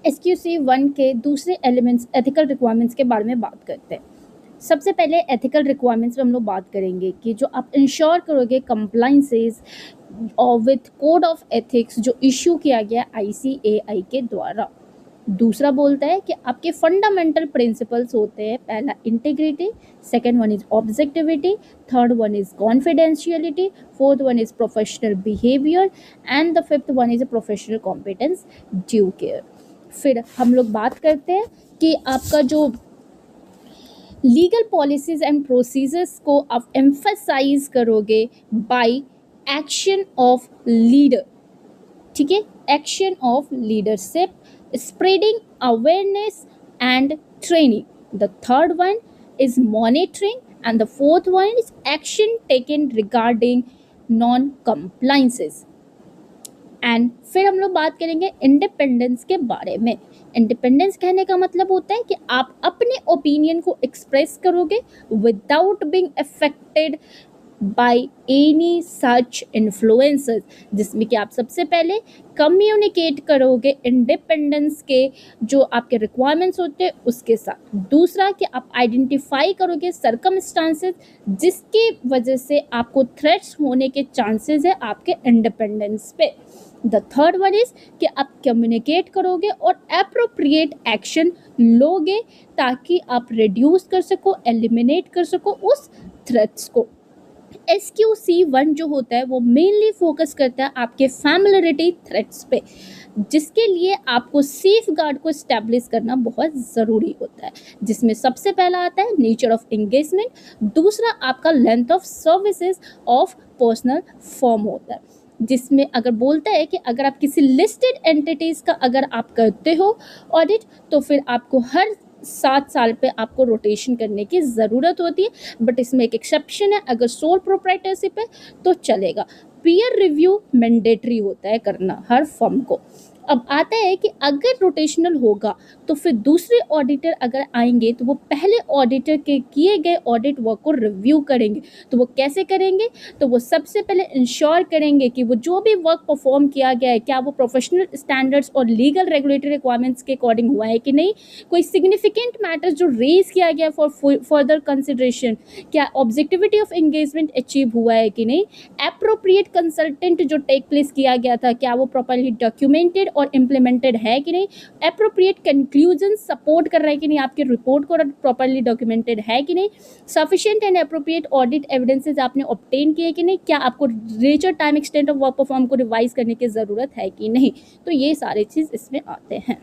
SQC 1 के दूसरे elements ethical requirements के बारे में बात करते हैं। सबसे पहले एथिकल रिक्वायरमेंट्स में हम लोग बात करेंगे कि जो आप इंश्योर करोगे कंप्लाइंसेस और विथ कोड ऑफ एथिक्स जो इशू किया गया ICAI के द्वारा। दूसरा बोलता है कि आपके फंडामेंटल प्रिंसिपल्स होते हैं, पहला integrity, second one is objectivity, third one is confidentiality, fourth one is professional behaviour and the fifth one is professional competence due care. फिर हम लोग बात करते हैं कि आपका जो लीगल पॉलिसीज एंड प्रोसीजर्स को आप एम्फसाइज करोगे बाय एक्शन ऑफ लीडर, ठीक है, action of leadership, spreading awareness and training. The third one is monitoring and the fourth one is action taken regarding non-compliances. And फिर हम लोग बात करेंगे इंडिपेंडेंस के बारे में। इंडिपेंडेंस कहने का मतलब होता है कि आप अपने ओपिनियन को एक्सप्रेस करोगे without being affected by any such influencers, जिसमें कि आप सबसे पहले कम्युनिकेट करोगे इंडिपेंडेंस के जो आपके रिक्वायरमेंट्स होते हैं उसके साथ। दूसरा कि आप आइडेंटिफाई करोगे सर्कमस्टांसेस जिसकी वजह से आपको थ्रेट्स होने के चांसेस है आपके इंडिपेंडेंस पे। द थर्ड वन इज कि आप कम्युनिकेट करोगे और एप्रोप्रिएट एक्शन लोगे ताकि आप रिड्यूस कर सको, एलिमिनेट कर सको उस थ्रेट्स को। SQC 1 जो होता है वो मेनली फोकस करता है आपके फैमिलियरिटी थ्रेट्स पे, जिसके लिए आपको सेफ गार्ड को इस्टेब्लिश करना बहुत ज़रूरी होता है, जिसमें सबसे पहला आता है नेचर ऑफ एंगेजमेंट, दूसरा आपका length of services of personal form होता है, जिसमें अगर बोलता है कि अगर आप किसी लिस्टेड एंटिटीज़ का अगर आप करते हो ऑडिट तो फिर आपको हर 7 साल पे आपको रोटेशन करने की ज़रूरत होती है, बट इसमें एक एक्सेप्शन है, अगर सोल प्रोप्राइटरशिप है तो चलेगा। पीयर रिव्यू मैंडेटरी होता है करना हर फर्म को। अब आता है कि अगर रोटेशनल होगा तो फिर दूसरे ऑडिटर अगर आएंगे तो वो पहले ऑडिटर के किए गए ऑडिट वर्क को रिव्यू करेंगे। तो वो कैसे करेंगे? तो वो सबसे पहले इंश्योर करेंगे कि वो जो भी वर्क परफॉर्म किया गया है क्या वो प्रोफेशनल स्टैंडर्ड्स और लीगल रेगुलेटरी रिक्वायरमेंट्स के अकॉर्डिंग हुआ है कि नहीं, कोई सिग्निफिकेंट मैटर्स जो रेज किया गया फॉर फर्दर कंसिडरेशन, क्या ऑब्जेक्टिविटी ऑफ एंगेजमेंट अचीव हुआ है कि नहीं, एप्रोप्रिएट कंसल्टेंट जो टेक प्लेस किया गया था क्या वो प्रॉपर्ली डॉक्यूमेंटेड और इम्प्लीमेंटेड है कि नहीं, एप्रोप्रिएट कंक्लूजन सपोर्ट कर रहा है कि नहीं, आपकी रिपोर्ट को प्रॉपर्ली डॉक्यूमेंटेड है कि नहीं, sufficient and appropriate audit evidences आपने ऑब्टेन किए कि नहीं, क्या आपको nature time extent of work perform को रिवाइज करने की ज़रूरत है कि नहीं। तो ये सारे चीज़ इसमें आते हैं।